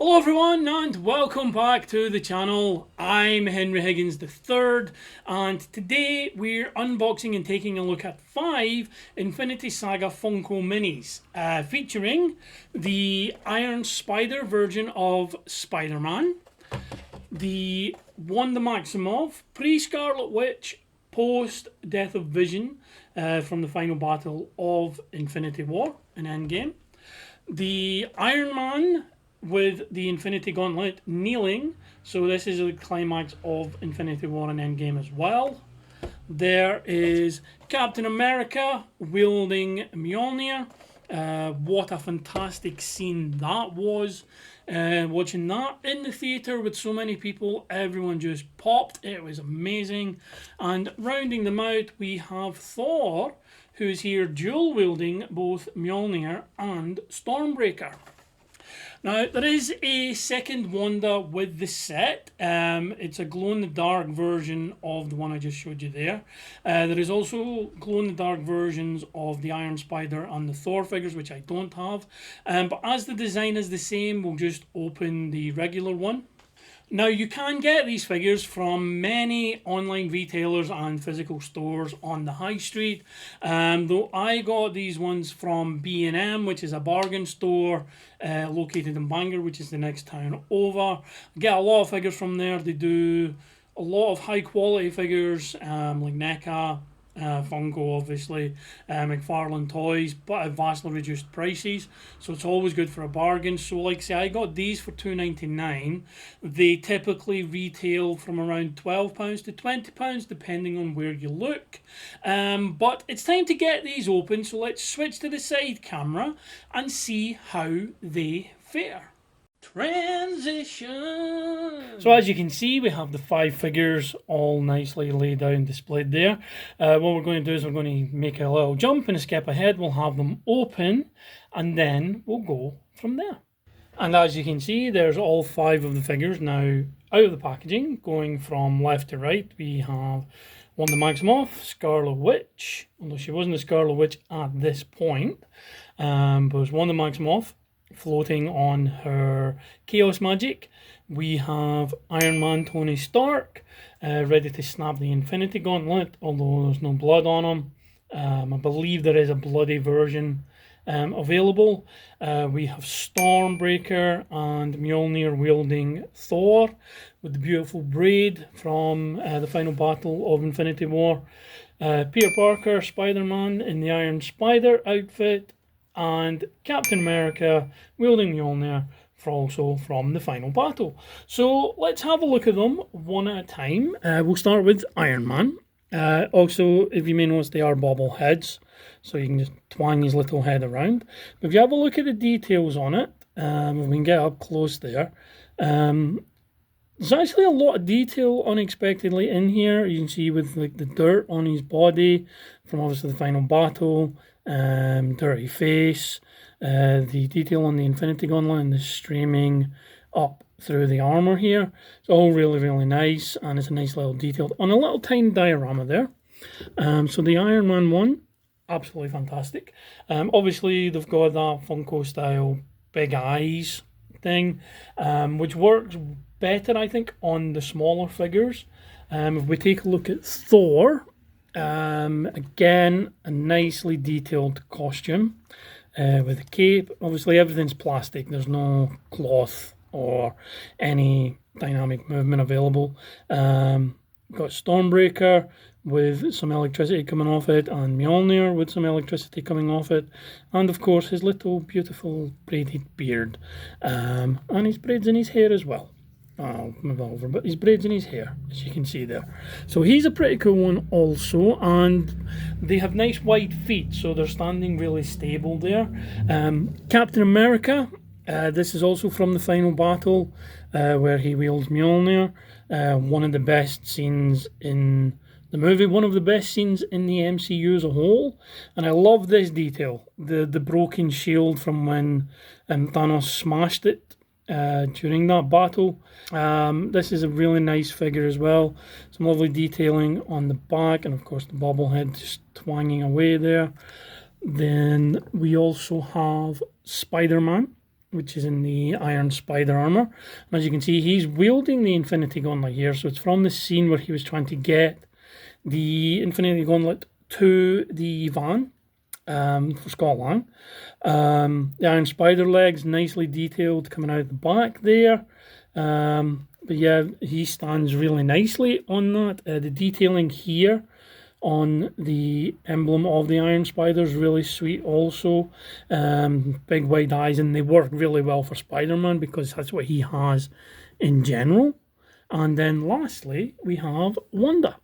Hello everyone and welcome back to the channel. I'm Henry Higgins III and today we're unboxing and taking a look at 5 Infinity Saga Funko Minis featuring the Iron Spider version of Spider-Man, the Wanda Maximoff, pre-Scarlet Witch, post-Death of Vision from the final battle of Infinity War and Endgame, the Iron Man with the Infinity Gauntlet kneeling, so this is the climax of Infinity War and Endgame as well. There is Captain America wielding Mjolnir. What a fantastic scene that was. Watching that in the theatre with so many people, everyone just popped. It was amazing. And rounding them out, we have Thor, who's here dual wielding both Mjolnir and Stormbreaker. Now, there is a second Wanda with the set. It's a glow-in-the-dark version of the one I just showed you there. There is also glow-in-the-dark versions of the Iron Spider and the Thor figures, which I don't have. But as the design is the same, we'll just open the regular one. Now, you can get these figures from many online retailers and physical stores on the high street. Though I got these ones from B&M, which is a bargain store located in Bangor, which is the next town over. I get a lot of figures from there. They do a lot of high quality figures like NECA, Funko obviously, McFarlane Toys, but at vastly reduced prices, so it's always good for a bargain. So like I say, I got these for $2.99. They typically retail from around £12 to £20 depending on where you look, but it's time to get these open, so let's switch to the side camera and see how they fare. Transition. So as you can see, we have the 5 figures all nicely laid out and displayed there. What we're going to do is we're going to make a little jump and a skip ahead. We'll have them open and then we'll go from there. And as you can see, there's all 5 of the figures now out of the packaging, going from left to right. We have Wanda Maximoff, Scarlet Witch, although she wasn't a Scarlet Witch at this point, but it was Wanda Maximoff floating on her chaos magic. We have Iron Man Tony Stark ready to snap the Infinity Gauntlet, although there's no blood on him. I believe there is a bloody version available. We have Stormbreaker and Mjolnir wielding Thor with the beautiful braid from the final battle of Infinity War. Peter Parker, Spider-Man in the Iron Spider outfit, and Captain America wielding Mjolnir also from the final battle. So let's have a look at them one at a time. We'll start with Iron Man. Also, if you may notice, they are bobble heads, so you can just twang his little head around. But if you have a look at the details on it, if we can get up close there, there's actually a lot of detail unexpectedly in here. You can see with like the dirt on his body from obviously the final battle, dirty face, the detail on the Infinity Gauntlet and the streaming up through the armor here. It's all really nice, and it's a nice little detail on a little tiny diorama there. So the Iron Man one, absolutely fantastic. Obviously they've got that Funko style big eyes thing, which works better I think on the smaller figures. If we take a look at Thor, again, a nicely detailed costume with a cape. Obviously everything's plastic, there's no cloth or any dynamic movement available. Got Stormbreaker with some electricity coming off it, and Mjolnir with some electricity coming off it, and of course his little beautiful braided beard, and his braids in his hair as well. I'll move over, but his braids in his hair, as you can see there. So he's a pretty cool one also, and they have nice wide feet, so they're standing really stable there. Captain America, this is also from the final battle, where he wields Mjolnir. One of the best scenes in the movie, one of the best scenes in the MCU as a whole, and I love this detail, the broken shield from when Thanos smashed it during that battle. This is a really nice figure as well. Some lovely detailing on the back, and of course the bobblehead just twanging away there. Then we also have Spider-Man which is in the Iron Spider armor. And as you can see, he's wielding the Infinity Gauntlet here. So it's from the scene where he was trying to get the Infinity Gauntlet to the van for Scott Lang. The Iron Spider legs, nicely detailed, coming out the back there. But yeah, he stands really nicely on that. The detailing here on the emblem of the Iron Spider is really sweet also. Big wide eyes, and they work really well for Spider-Man because that's what he has in general. And then lastly, we have Wanda.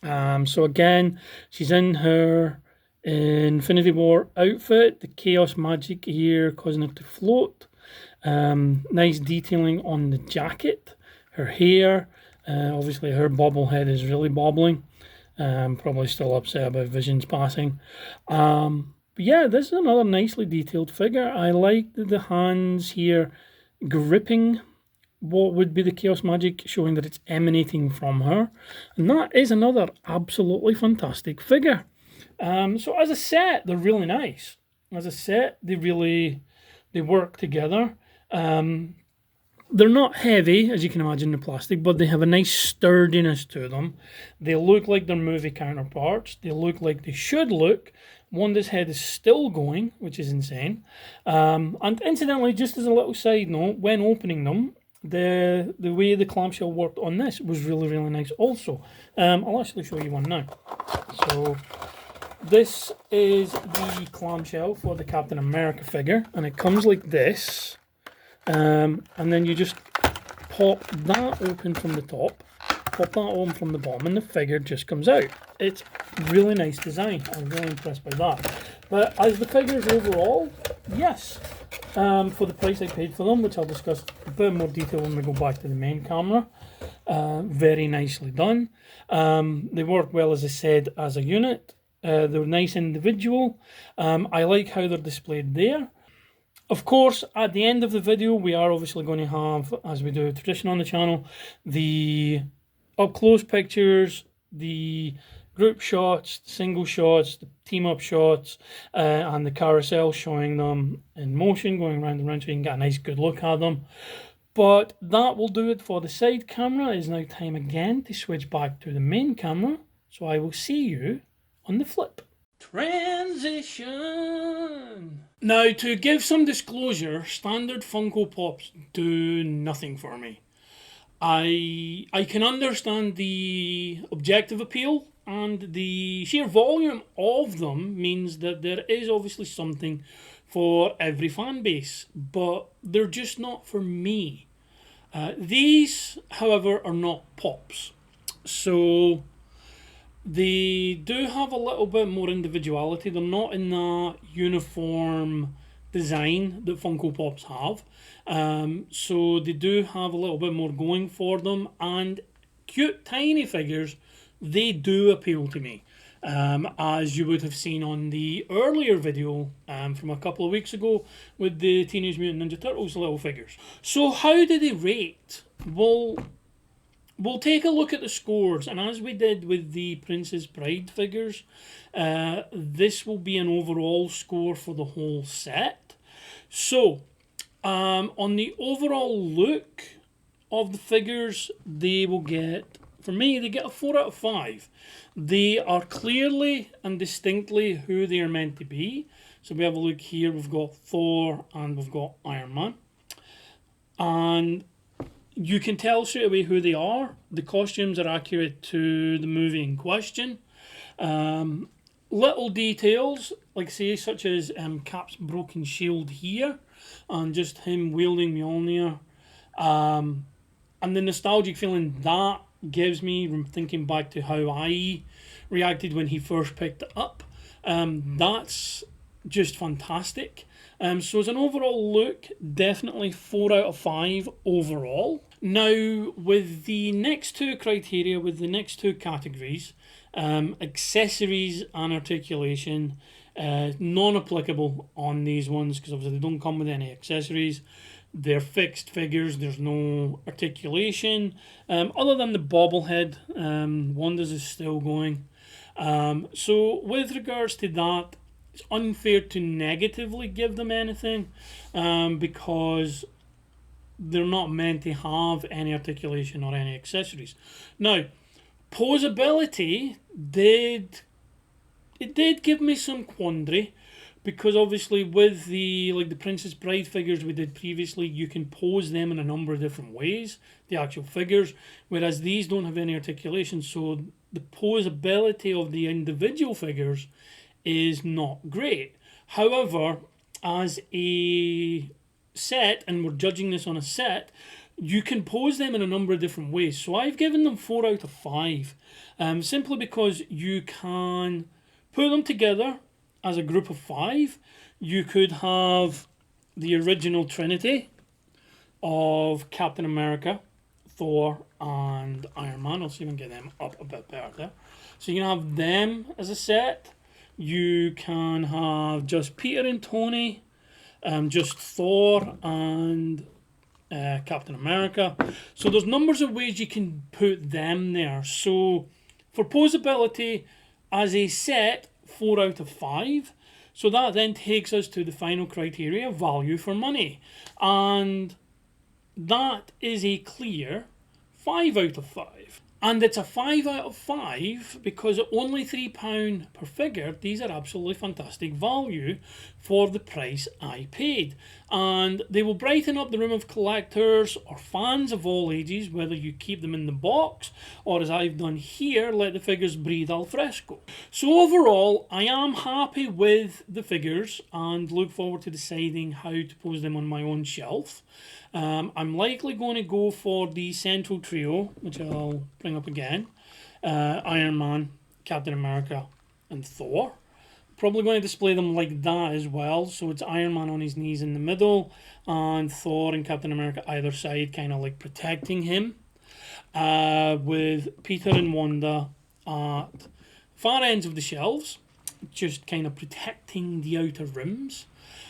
So again, she's in her Infinity War outfit, the chaos magic here causing her to float. Nice detailing on the jacket, her hair. Obviously her bobblehead is really bobbling. Probably still upset about Vision's passing. But yeah, this is another nicely detailed figure. I like the hands here gripping what would be the chaos magic, showing that it's emanating from her. And that is another absolutely fantastic figure. So as a set, they're really nice. As a set, they work together. They're not heavy, as you can imagine, the plastic, but they have a nice sturdiness to them. They look like their movie counterparts. They look like they should look. Wanda's head is still going, which is insane. And incidentally, just as a little side note, when opening them, the way the clamshell worked on this was really, really nice also. I'll actually show you one now. So this is the clamshell for the Captain America figure, and it comes like this. And then you just pop that open from the top, pop that open from the bottom, and the figure just comes out. It's really nice design. I'm really impressed by that. But as the figures overall, yes, for the price I paid for them, which I'll discuss a bit more detail when we go back to the main camera, very nicely done. They work well, as I said, as a unit. They're nice individual. I like how they're displayed there. Of course, at the end of the video, we are obviously going to have, as we do tradition on the channel, the up-close pictures, the group shots, single shots, the team-up shots, and the carousel showing them in motion, going round and round so you can get a nice good look at them. But that will do it for the side camera. It is now time again to switch back to the main camera. So I will see you on the flip. Transition! Now, to give some disclosure, standard Funko Pops do nothing for me. I can understand the objective appeal, and the sheer volume of them means that there is obviously something for every fan base, but they're just not for me. These, however, are not Pops. So they do have a little bit more individuality. They're not in that uniform design that Funko Pops have. So they do have a little bit more going for them. And cute, tiny figures, they do appeal to me. As you would have seen on the earlier video from a couple of weeks ago with the Teenage Mutant Ninja Turtles little figures. So how do they rate? Well, we'll take a look at the scores, and as we did with the Princess Bride figures, this will be an overall score for the whole set. So, on the overall look of the figures, they will get, for me, they get a 4 out of 5. They are clearly and distinctly who they are meant to be. So we have a look here, we've got Thor and we've got Iron Man. And you can tell straight away who they are. The costumes are accurate to the movie in question. Little details, like I say, such as Cap's broken shield here, and just him wielding Mjolnir. And the nostalgic feeling that gives me from thinking back to how I reacted when he first picked it up. That's just fantastic. So as an overall look, definitely 4 out of 5 overall. Now, with the next two criteria, with the next two categories, accessories and articulation, non-applicable on these ones because obviously they don't come with any accessories. They're fixed figures, there's no articulation. Other than the bobblehead, Wanda's is still going. So with regards to that, it's unfair to negatively give them anything, because they're not meant to have any articulation or any accessories. Now, posability did give me some quandary, because obviously with the Princess Bride figures we did previously, you can pose them in a number of different ways, the actual figures, whereas these don't have any articulation, so the posability of the individual figures is not great. However, as a set, and we're judging this on a set, you can pose them in a number of different ways. So I've given them 4 out of 5, simply because you can put them together as a group of 5. You could have the original Trinity of Captain America, Thor, and Iron Man. I'll see if I can get them up a bit better there. So you can have them as a set. You can have just Peter and Tony, just Thor and Captain America. So there's numbers of ways you can put them there. So for posability as a set, 4 out of 5. So that then takes us to the final criteria, value for money. And that is a clear 5 out of 5. And it's a 5 out of 5 because at only £3 per figure, these are absolutely fantastic value for the price I paid. And they will brighten up the room of collectors or fans of all ages, whether you keep them in the box or, as I've done here, let the figures breathe al fresco. So overall, I am happy with the figures and look forward to deciding how to pose them on my own shelf. I'm likely going to go for the central trio, which I'll bring up again. Iron Man, Captain America, and Thor. Probably going to display them like that as well. So it's Iron Man on his knees in the middle, and Thor and Captain America either side, kind of like protecting him. With Peter and Wanda at far ends of the shelves, just kind of protecting the outer rims.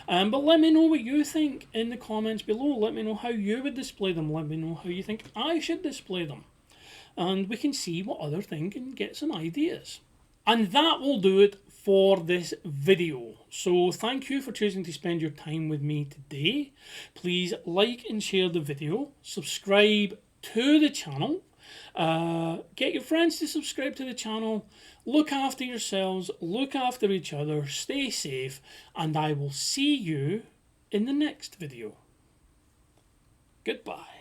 But let me know what you think in the comments below. Let me know how you would display them. Let me know how you think I should display them. And we can see what others think and get some ideas. And that will do it for this video. So thank you for choosing to spend your time with me today. Please like and share the video. Subscribe to the channel. Get your friends to subscribe to the channel. Look after yourselves, look after each other, stay safe, and I will see you in the next video. Goodbye.